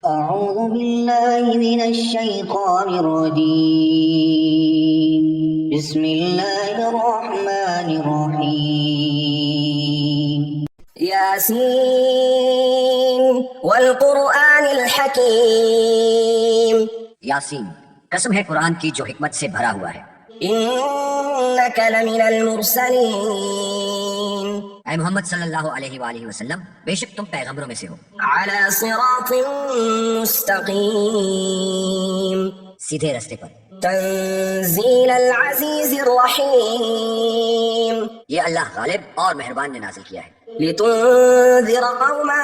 أعوذ بالله من الشيطان الرجيم. بسم الله الرحمن الرحيم. ياسين والقرآن الحكيم. یاسین، قسم ہے قرآن کی جو حکمت سے بھرا ہوا ہے. إنك لمن المرسلين اے محمد صلی اللہ علیہ وآلہ وسلم، بے شک تم پیغمبروں میں سے ہو، على صراط مستقيم سیدھے رستے پر. تنزيل العزيز الرحيم یہ اللہ غالب اور مہربان نے نازل کیا ہے، لتنذر قوما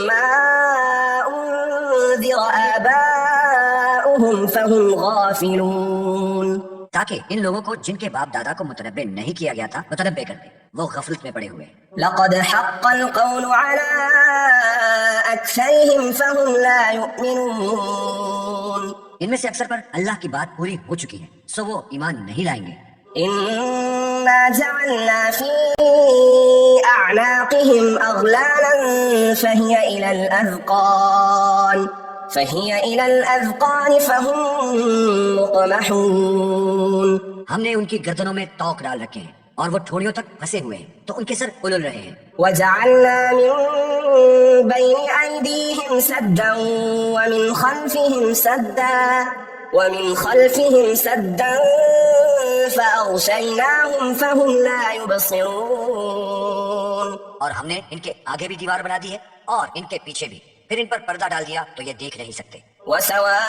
ما أنذر آباؤهم فهم غافلون تاکہ ان لوگوں کو جن کے باپ دادا کو متنبع نہیں کیا گیا تھا متنبع کر دے، وہ غفلت میں پڑے ہوئے ہیں. لقد حق القول على أكثرهم فهم لا يؤمنون ان میں سے اکثر پر اللہ کی بات پوری ہو چکی ہے، سو وہ ایمان نہیں لائیں گے. إنا جعلنا في أعناقهم أغلالا فهي إلى الأذقان فهم مقمحون. ہم نے ان کی گردنوں میں توق ڈال رکھے ہیں اور وہ ٹھوڑیوں تک پھنسے ہوئے ہیں تو ان کے سر اُلل رہے ہیں. وجعلنا من بين أيديهم سدا ومن خلفهم سدا فأغشيناهم فهم لا يبصرون. اور ہم نے ان کے آگے بھی دیوار بنا دی ہے اور ان کے پیچھے بھی، پھر ان پر پردہ ڈال دیا تو یہ دیکھ نہیں سکتے. وسواء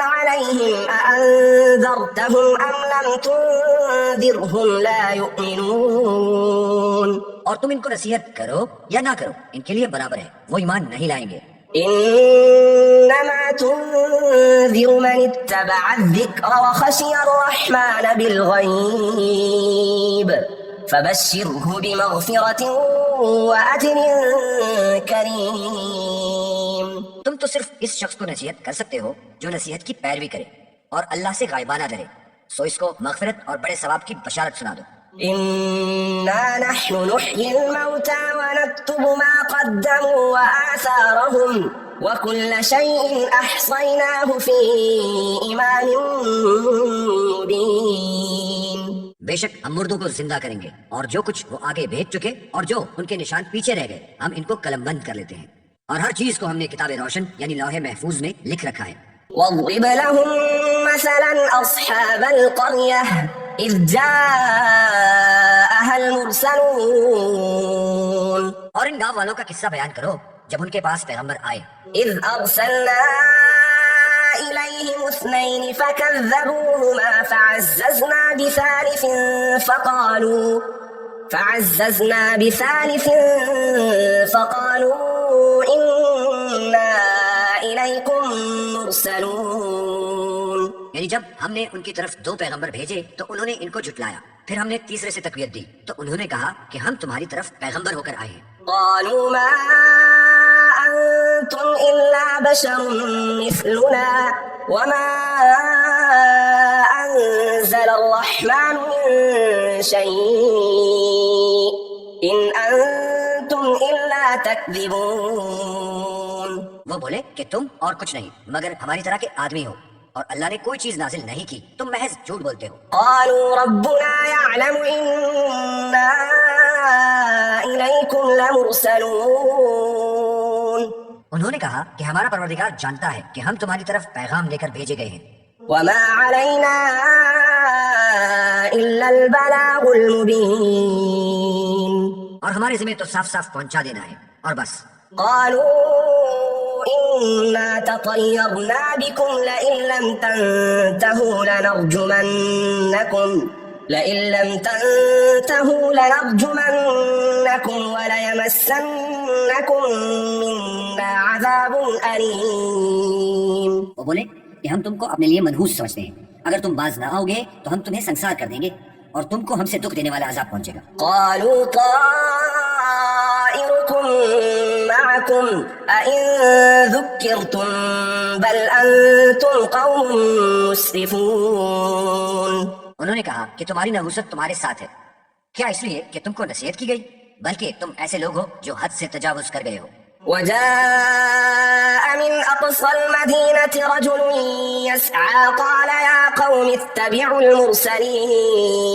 عليهم أأنذرتهم أم لم تنذرهم لا يؤمنون. اور تم ان کو نصیحت کرو یا نہ کرو، ان کے لیے برابر ہے، وہ ایمان نہیں لائیں گے. إنما تنذر من اتبع الذكر وخشي الرحمن بالغيب فبشره بمغفرة وأجر كريم. تم تو صرف اس شخص کو نصیحت کر سکتے ہو جو نصیحت کی پیروی کرے اور اللہ سے غائبانہ ڈرے، سو اس کو مغفرت اور بڑے ثواب کی بشارت سنا دو. إنا نحن نحيي الموتى ونكتب ما قدموا وآثارهم وكل شيء أحصيناه في إمام مبين. بے شک ہم مردوں کو زندہ کریں گے اور جو کچھ وہ آگے بھیج چکے اور جو ان کے نشان پیچھے رہ گئے ہم ان کو قلم بند کر لیتے ہیں، اور ہر چیز کو ہم نے کتاب روشن یعنی لوح محفوظ میں لکھ رکھا ہے. واضرب لهم مثلا أصحاب القرية إذ جاءها المرسلون. اور ان گاؤں والوں کا قصہ بیان کرو جب ان کے پاس پیغمبر آئے. إذ أرسلنا إليهم اثنين فكذبوهما فعززنا بثالث فقالوا إنا إليكم مرسلون. یعنی جب ہم نے ان کی طرف دو پیغمبر بھیجے تو انہوں نے ان کو جھٹلایا، پھر ہم نے تیسرے سے تقویت دی تو انہوں نے کہا کہ ہم تمہاری طرف پیغمبر ہو کر آئے ہیں. قالوا ما أنتم إلا بشر مثلنا وما أنزل الرحمن من شيء إن أنتم إلا تكذبون. وہ بولے کہ تم اور کچھ نہیں مگر ہماری طرح کے آدمی ہو اور اللہ نے کوئی چیز نازل نہیں کی، تم محض جھوٹ بولتے ہو. قالوا ربنا يعلم إنا إليكم لمرسلون. انہوں نے کہا کہ ہمارا پروردگار جانتا ہے کہ ہم تمہاری طرف پیغام لے کر بھیجے گئے ہیں، وما علينا إلا البلاغ المبين. اور ہمارے ذمہ تو صاف صاف پہنچا دینا ہے اور بس. قالوا إنا تطيرنا بكم لئن لم تنتهوا لنرجمنكم وليمسنكم منا عذاب أليم. وہ بولے کہ ہم تم کو اپنے لیے منحوس سمجھتے ہیں، اگر تم باز نہ آؤ گے تو ہم تمہیں سنسار کر دیں گے اور تم کو ہم سے دکھ دینے والا عذاب پہنچے گا. قالوا طائركم معكم أئن ذكرتم بل أنتم قوم مسرفون. انہوں نے کہا کہ تمہاری نحوست تمہارے ساتھ ہے، کیا اس لیے کہ تم کو نصیحت کی گئی؟ بلکہ تم ایسے لوگ ہو جو حد سے تجاوز کر گئے ہو. وجاء من أقصى المدينة رجل يسعى قال يا قوم اتبعوا المرسلين.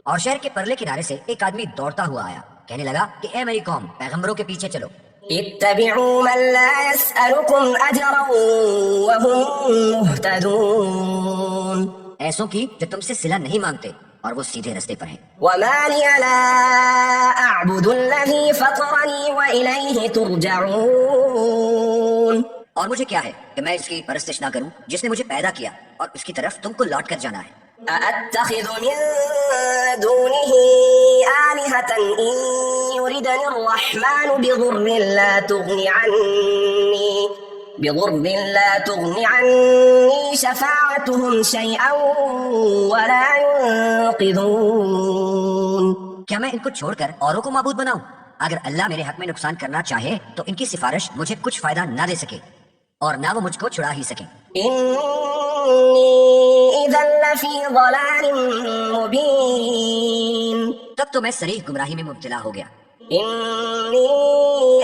اور شہر کے پرلے کنارے سے ایک آدمی دوڑتا ہوا آیا، کہنے لگا کہ اے میری قوم، پیغمبروں کے پیچھے چلو. اتبعوا من لا يسألكم أجرا وهم مهتدون. ایسوں کی جو تم سے صلہ نہیں مانگتے اور وہ سیدھے رستے پر ہیں. وما لي لا أعبد الذي فطرني وإليه ترجعون. اور مجھے کیا ہے کہ میں اس کی پرستش نہ کروں جس نے مجھے پیدا کیا اور اس کی طرف تم کو لوٹ کر جانا ہے. أأتخذ من دونه آلهة إن يردني الرحمن بضر لا تغني عني شفاعتهم شيئا ولا ينقذون. کیا میں ان کو چھوڑ کر اوروں کو معبود بناؤں؟ اگر اللہ میرے حق میں نقصان کرنا چاہے تو ان کی سفارش مجھے کچھ فائدہ نہ دے سکے اور نہ وہ مجھ کو چھڑا ہی سکیں. إني إذا لفي ضلال مبين. تب تو میں صریح گمراہی میں مبتلا ہو گیا. إني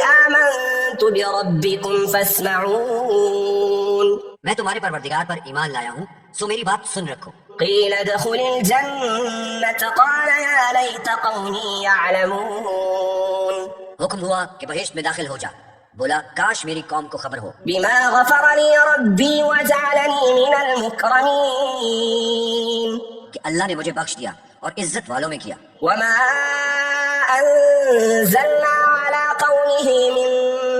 آمنت بربكم فاسمعون. میں تمہارے پروردگار پر ایمان لایا ہوں، سو میری بات سن رکھو. قيل ادخل الجنة قال يا ليت قومي يعلمون. حکم ہوا کہ بہشت میں داخل ہو جا، بولا کاش میری قوم کو خبر ہو. بما غفر لي ربي وجعلني من المكرمين. کہ اللہ نے مجھے بخش دیا اور عزت والوں میں کیا. وما أنزلنا على قومه من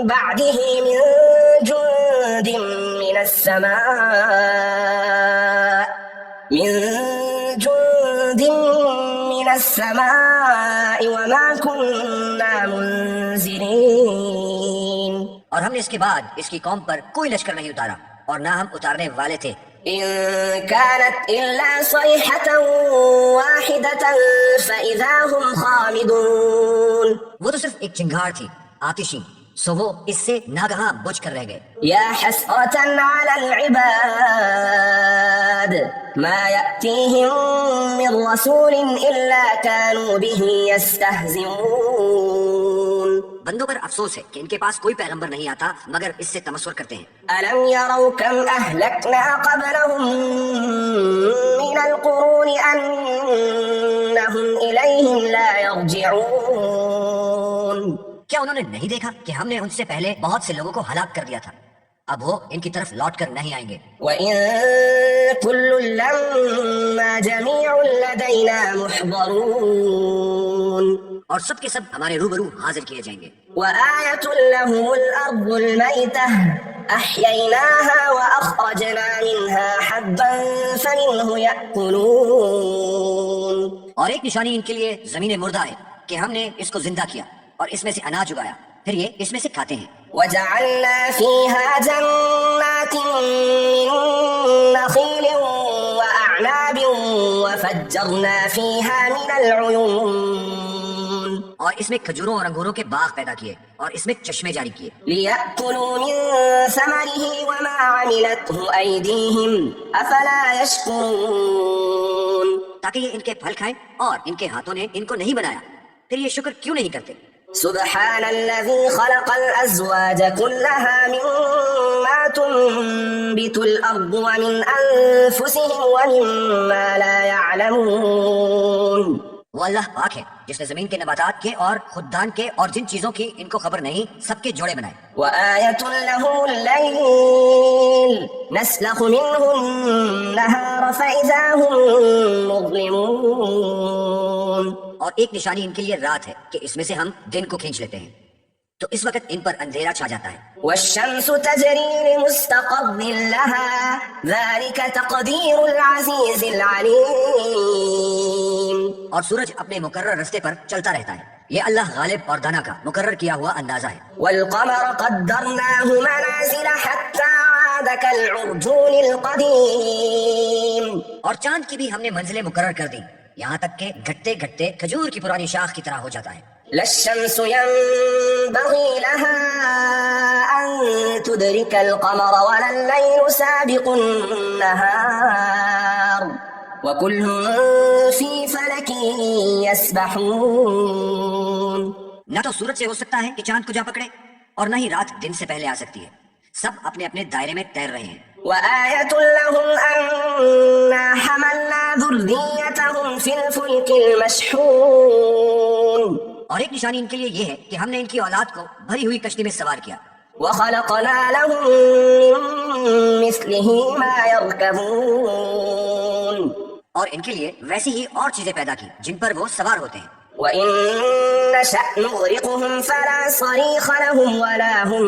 بعده من جند من السماء وما كنا منزلين. اور ہم نے اس کے بعد اس کی قوم پر کوئی لشکر نہیں اتارا اور نہ ہم اتارنے والے تھے. إن كانت إلا صيحة واحدة فإذا هم خامدون. وہ تو صرف ایک چنگھاڑ تھی آتشی، سو وہ اس سے ناگہاں بجھ کر رہ گئے. يا حسرة على العباد ما يأتيهم من رسول إلا كانوا به يستهزئون. بندوں پر افسوس ہے کہ ان کے پاس کوئی پیغمبر نہیں آتا مگر اس سے تمسخر کرتے ہیں. ألم يروا كم أهلكنا قبلهم من القرون أنهم إليهم لا يرجعون. کیا انہوں نے نہیں دیکھا کہ ہم نے ان سے پہلے بہت سے لوگوں کو ہلاک کر دیا تھا، اب وہ ان کی طرف لوٹ کر نہیں آئیں گے. وَإِن كُلٌّ لَّمَّا جَمِيعٌ لَّدَيْنَا مُحْضَرُونَ. اور سب کے سب ہمارے روبرو حاضر کیے جائیں گے. وَآيَةٌ لَّهُمُ الْأَرْضُ الْمَيْتَةُ أَحْيَيْنَاهَا وَأَخْرَجْنَا مِنْهَا حَبًّا فَمِنْهُ يَأْكُلُونَ. اور ایک نشانی ان کے لیے زمین مردہ ہے کہ ہم نے اس کو زندہ کیا اور اس میں سے اناج اگایا، پھر یہ اس میں سے کھاتے ہیں. وَجَعَلْنَا فِيهَا جَنَّاتٍ مِّن نَّخِيلٍ وَأَعْنَابٍ وَفَجَّرْنَا فِيهَا مِنَ الْعُيُونِ. اور اس میں کھجوروں اور انگوروں کے باغ پیدا کیے اور اس میں چشمے جاری کیے. لِيَأْكُلُوا مِن ثَمَرِهِ وَمَا عَمِلَتْهُ أَيْدِيهِمْ أَفَلَا يَشْكُرُونَ. تاکہ یہ ان کے پھل کھائیں اور ان کے ہاتھوں نے ان کو نہیں بنایا، پھر یہ شکر کیوں نہیں کرتے. سبحان الذي خلق الأزواج كلها مما تنبت الأرض ومن أنفسهم ومما لا يعلمون. وہ اللہ پاک ہے جس نے زمین کے نباتات کے اور خوددان کے اور جن چیزوں کی ان کو خبر نہیں سب کے جوڑے بنائے. وآية لهم الليل نسلخ منه النهار فإذا هم مظلمون. اور ایک نشانی ان کے لیے رات ہے کہ اس میں سے ہم دن کو کھینچ لیتے ہیں تو اس وقت ان پر اندھیرا چھا جاتا ہے. والشمس تجري لمستقر لها ذلك تقدير العزيز العليم. اور سورج اپنے مقرر رستے پر چلتا رہتا ہے، یہ اللہ غالب اور دانا کا مقرر کیا ہوا اندازہ ہے. والقمر قدرناه منازل حتى عاد كالعرجون القديم. اور چاند کی بھی ہم نے منزلیں مقرر کر دی یہاں تک کہ گھٹتے گھٹتے کھجور کی پرانی شاخ کی طرح ہو جاتا ہے. لا الشمس ينبغي لها أن تدرك القمر ولا الليل سابق النهار وكل في فلك يسبحون. نہ تو سورج سے ہو سکتا ہے کہ چاند کو جا پکڑے اور نہ ہی رات دن سے پہلے آ سکتی ہے. سب اپنے اپنے دائرے میں تیر رہے ہیں. وآية لهم أنا حملنا ذريتهم في الفلك المشحون اور ایک نشانی ان کے لیے یہ ہے کہ ہم نے ان کی اولاد کو بھری ہوئی کشتی میں سوار کیا. وخلقنا لهم من مثله ما يركبون اور ان کے لیے ویسی ہی اور چیزیں پیدا کی جن پر وہ سوار ہوتے ہیں. وإن نشأ نغرقهم فلا صريخ لهم ولا هم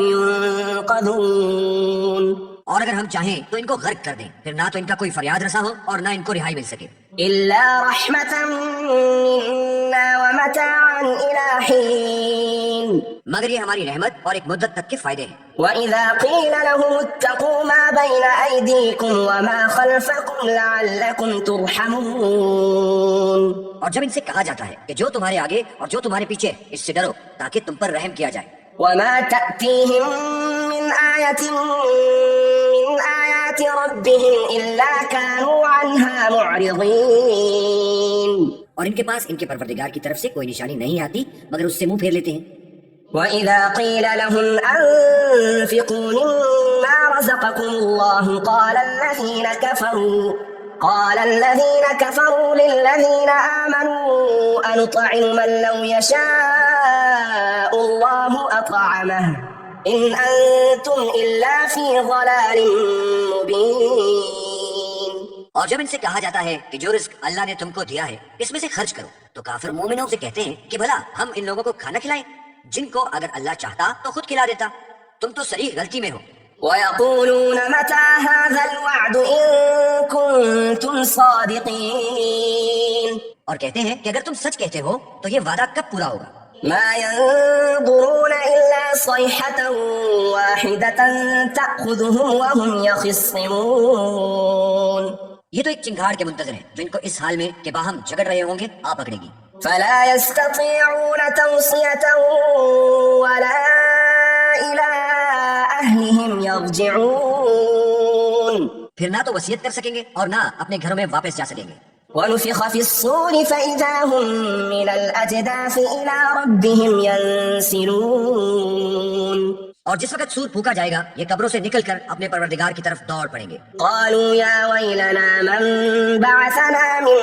ينقذون اور اگر ہم چاہیں تو ان کو غرق کر دیں، پھر نہ تو ان کا کوئی فریاد رسا ہو اور نہ ان کو رہائی مل سکے. إلا رحمة منا ومتاعا إلى حين مگر یہ ہماری رحمت اور ایک مدت تک کے فائدے ہیں. وإذا قيل لهم اتقوا ما بين أيديكم وما خلفكم لعلكم ترحمون اور جب ان سے کہا جاتا ہے کہ جو تمہارے آگے اور جو تمہارے پیچھے اس سے ڈرو تاکہ تم پر رحم کیا جائے. وما تأتيهم من آية من آيات ربهم إلا كانوا عنها معرضين اور ان کے پاس ان کے پروردگار کی طرف سے کوئی نشانی نہیں آتی مگر اس سے منہ پھیر لیتے ہیں. وإذا قيل لهم أنفقوا مما رزقكم الله قال الذين كفروا للذين آمنوا أنطعم من لو يشاء الله أطعمه إن أنتم إلا في ضلال مبين. اور جب ان سے کہا جاتا ہے کہ جو رزق اللہ نے تم کو دیا ہے اس میں سے خرچ کرو تو کافر مومنوں سے کہتے ہیں کہ بھلا ہم ان لوگوں کو کھانا کھلائیں جن کو اگر اللہ چاہتا تو خود کھلا دیتا. تم تو صریح غلطی میں ہو. ويقولون متى هذا الوعد إن كنتم صادقين اور کہتے ہیں کہ اگر تم سچ کہتے ہو تو یہ وعدہ کب پورا ہوگا. ما ينظرون إلا صيحة واحدة تأخذهم وهم يخصمون یہ تو ایک چنگھاڑ کے منتظر ہیں جو ان کو اس حال میں کہ باہم جھگڑ رہے ہوں گے آ پکڑے گی. فلا يستطيعون توصية ولا إلى أهلهم يرجعون پھر نہ تو وصیت کر سکیں گے اور نہ اپنے گھروں میں واپس جا سکیں گے. ونفخ في الصور فإذا هم من الأجداث إلى ربهم ينسلون اور جس وقت سور پھونکا جائے گا یہ قبروں سے نکل کر اپنے پروردگار کی طرف دوڑ پڑیں گے. قالوا يا ويلنا من بعثنا من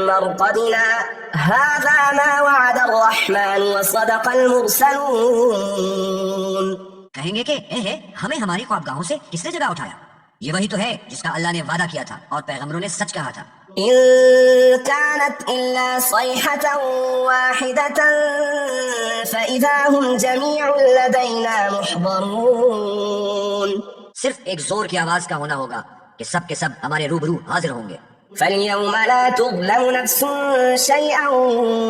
مرقدنا هذا ما وعد الرحمن وصدق المرسلون کہیں گے کہ اے ہمیں ہماری خوابگاہوں سے کس نے جگہ اٹھایا. یہ وہی تو ہے جس کا اللہ نے وعدہ کیا تھا اور پیغمبروں نے سچ کہا تھا. إن كانت إلا صيحة واحدة فإذا هم جميع لدينا محضرون صرف ایک زور کی آواز کا ہونا ہوگا کہ سب کے سب ہمارے روبرو حاضر ہوں گے. فاليوم لا تظلم نفس شيئا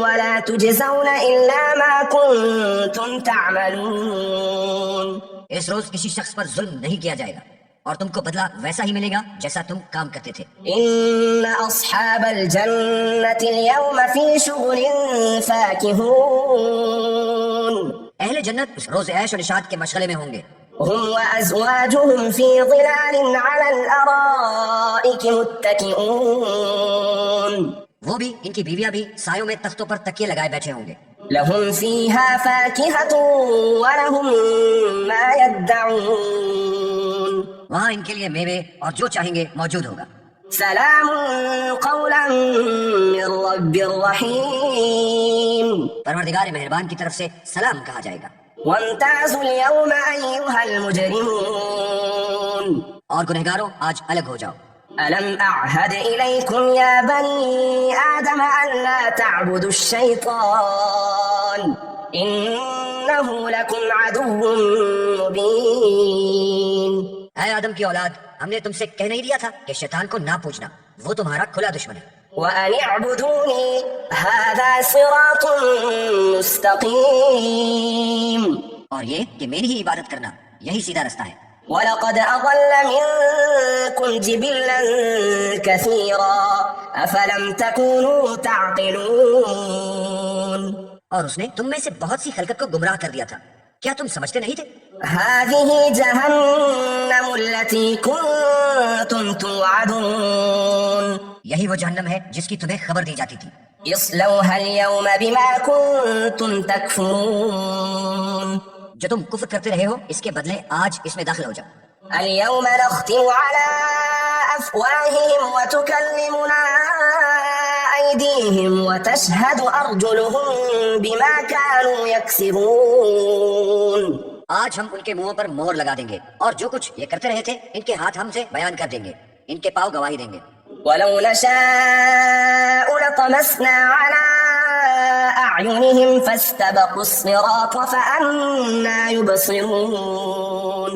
ولا تجزون إلا ما كنتم تعملون اس روز کسی شخص پر ظلم نہیں کیا جائے گا اور تم کو بدلہ ویسا ہی ملے گا جیسا تم کام کرتے تھے. إن أصحاب الجنة اليوم في شغل فاكهون اہل جنت اس روز عیش و نشاط کے مشغلے میں ہوں گے. هم وأزواجهم في ظلال على الأرائك متكئون وہ بھی ان کی بیویاں بھی سایوں میں تختوں پر تکیے لگائے بیٹھے ہوں گے. لهم فيها فاكهة ولهم ما يدعون وہاں ان کے لیے میوے اور جو چاہیں گے موجود ہوگا. سلام قولا من رب رحيم پروردگار مہربان کی طرف سے سلام کہا جائے گا. وامتازوا اليوم أيها المجرمون اور گنہگاروں آج الگ ہو جاؤ. ألم أعهد إليكم يا بني آدم أن لا تعبدوا الشيطان إنه لكم عدو مبين. اے آدم کی اولاد ہم نے تم سے کہہ نہیں دیا تھا کہ شیطان کو نہ پوجنا، وہ تمہارا کھلا دشمن ہے. وأن اعبدوني هذا صراط مستقيم اور یہ کہ میری ہی عبادت کرنا یہی سیدھا رستہ ہے. ولقد أضل منكم جبلا كثيرا أفلم تكونوا تعقلون. اور اس نے تم میں سے بہت سی خلقت کو گمراہ کر دیا تھا، کیا تم سمجھتے نہیں تھے؟ هذه جهنم التي كنتم توعدون یہی وہ جہنم ہے جس کی تمہیں خبر دی جاتی تھی. اصلوها اليوم بما كنتم تكفرون جو تم کفر کرتے رہے ہو اس کے بدلے آج اس میں داخل ہو جاؤ. اليوم نختم على أفواههم وتكلمنا أيديهم وتشهد أرجلهم بما كانوا يكسبون. آج ہم ان کے منہوں پر مہر لگا دیں گے اور جو کچھ یہ کرتے رہے تھے ان کے ہاتھ ہم سے بیان کر دیں گے، ان کے پاؤں گواہی دیں گے. ولو نشاء لطمسنا على أعينهم فاستبقوا الصراط فأنى يبصرون.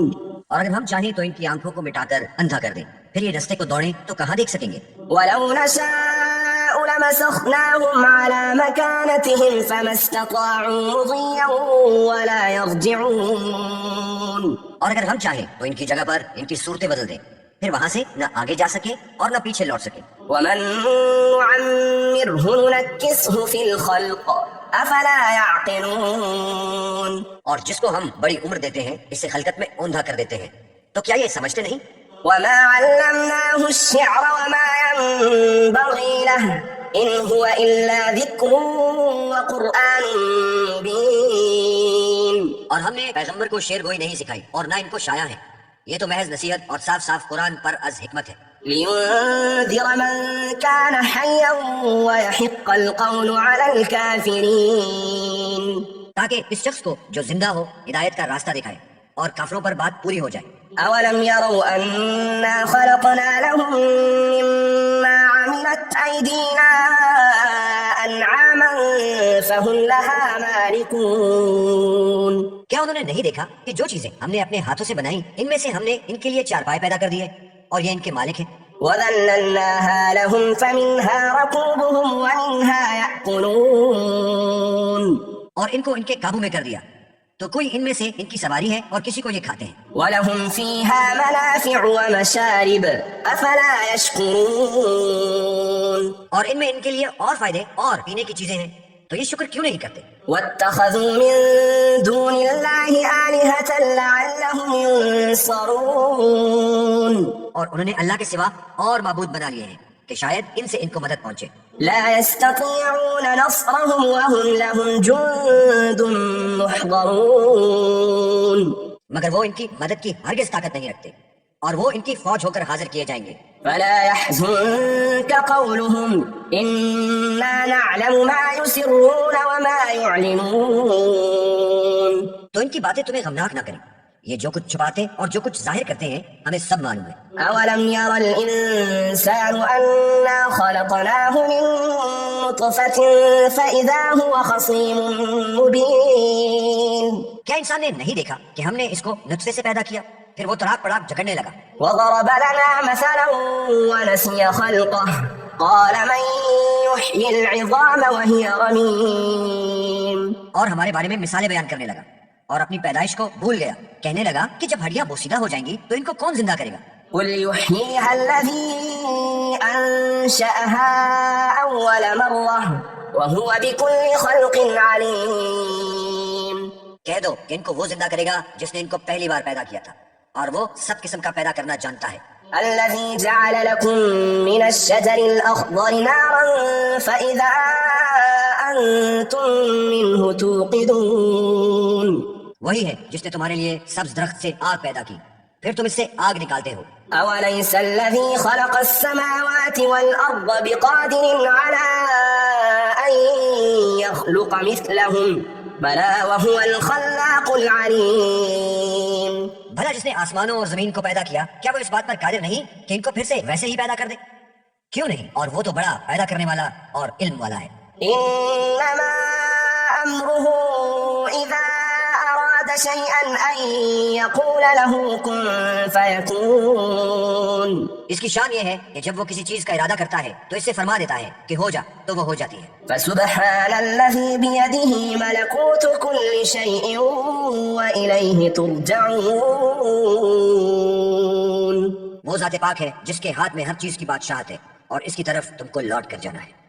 اور اگر ہم چاہیں تو ان کی آنکھوں کو مٹا کر اندھا کر دیں، پھر یہ رستے کو دوڑیں تو کہاں دیکھ سکیں گے. ولو نشاء لمسخناهم على مكانتهم فما استطاعوا مضيا ولا يرجعون. اور اگر ہم چاہیں تو ان کی جگہ پر ان کی صورتیں بدل دیں، پھر وہاں سے نہ آگے جا سکیں اور نہ پیچھے لوٹ سکیں. ومن نعمره ننكسه في الخلق افلا يعقلون. اور جس کو ہم بڑی عمر دیتے ہیں اسے خلقت میں اوندھا کر دیتے ہیں، تو کیا یہ سمجھتے نہیں؟ وما علمناه الشعر وما ينبغي له ان هو الا ذكر وقرآن مبين. اور ہم نے پیغمبر کو شعر گوئی نہیں سکھائی اور نہ ان کو شایا ہے، یہ تو محض نصیحت اور صاف صاف قرآن پر از حکمت ہے. لينذر من كان حيا ويحق القول على الكافرين. تاکہ اس شخص کو جو زندہ ہو ہدایت کا راستہ دکھائے اور کافروں پر بات پوری ہو جائے. أولم يروا أنا خلقنا لهم مما عملت أيدينا أنعاما فهم لها مالكون. کیا انہوں نے نہیں دیکھا کہ جو چیزیں ہم نے اپنے ہاتھوں سے بنائی ان میں سے ہم نے ان کے لیے چارپائے پیدا کر دیے اور یہ ان کے مالک ہیں. وذللناها لهم فمنها ركوبهم ومنها يأكلون. اور ان کو ان کے قابو میں کر دیا تو کوئی ان میں سے ان کی سواری ہے اور کسی کو یہ کھاتے ہیں. ولهم فيها منافع ومشارب أفلا يشكرون. اور ان میں ان کے لیے اور فائدے اور پینے کی چیزیں ہیں تو یہ شکر کیوں نہیں کرتے؟ واتخذوا من دون الله آلهة لعلهم ينصرون. اور انہوں نے اللہ کے سوا اور معبود بنا لیے ہیں کہ شاید ان سے ان کو مدد پہنچے. لا يستطيعون نصرهم وهم لهم جند محضرون. مگر وہ ان کی مدد کی ہرگز طاقت نہیں رکھتے اور وہ ان کی فوج ہو کر حاضر کیے جائیں گے. فلا يحزنك قولهم إنا نعلم ما يسرون وما يعلنون. تو ان کی باتیں تمہیں غمناک نہ کریں، یہ جو کچھ چھپاتے اور جو کچھ ظاہر کرتے ہیں ہمیں سب معلوم ہے. أولم ير الإنسان أنا خلقناه من نطفة فإذا هو خصيم مبين. کیا انسان نے نہیں دیکھا کہ ہم نے اس کو نطفے سے پیدا کیا پھر وہ تڑاک پڑاک جھگڑنے لگا. وضرب لنا مثلا ونسي خلقه قال من يحيي العظام وهي رميم. اور ہمارے بارے میں مثالیں بیان کرنے لگا اور اپنی پیدائش کو بھول گیا، کہنے لگا کہ جب ہڈیاں بوسیدہ ہو جائیں گی تو ان کو کون زندہ کرے گا؟ قل يحييها الذي أنشأها أول مرة وهو بكل خلق عليم. کہہ دو کہ ان کو وہ زندہ کرے گا جس نے ان کو پہلی بار پیدا کیا تھا اور وہ سب قسم کا پیدا کرنا جانتا ہے. الذي جعل لكم من الشجر الأخضر نارا فإذا أنتم منه توقدون. وہی ہے جس نے تمہارے لیے سبز درخت سے آگ پیدا کی پھر تم اس سے آگ نکالتے ہو. أوليس الذي خلق السماوات والأرض بقادر على أن يخلق مثلهم بلى وهو الخلاق العليم. بھلا جس نے آسمانوں اور زمین کو پیدا کیا کیا وہ اس بات پر قادر نہیں کہ ان کو پھر سے ویسے ہی پیدا کر دے؟ کیوں نہیں، اور وہ تو بڑا پیدا کرنے والا اور علم والا ہے. إنما أمره إذا أراد شيئا أن يقول له كن فيكون. اس کی شان یہ ہے کہ جب وہ کسی چیز کا ارادہ کرتا ہے تو اس سے فرما دیتا ہے کہ ہو جا تو وہ ہو جاتی ہے. فسبحان الذي بيده ملكوت كل شيء وإليه ترجعون. وہ ذات پاک ہے جس کے ہاتھ میں ہر چیز کی بادشاہت ہے اور اس کی طرف تم کو لوٹ کر جانا ہے.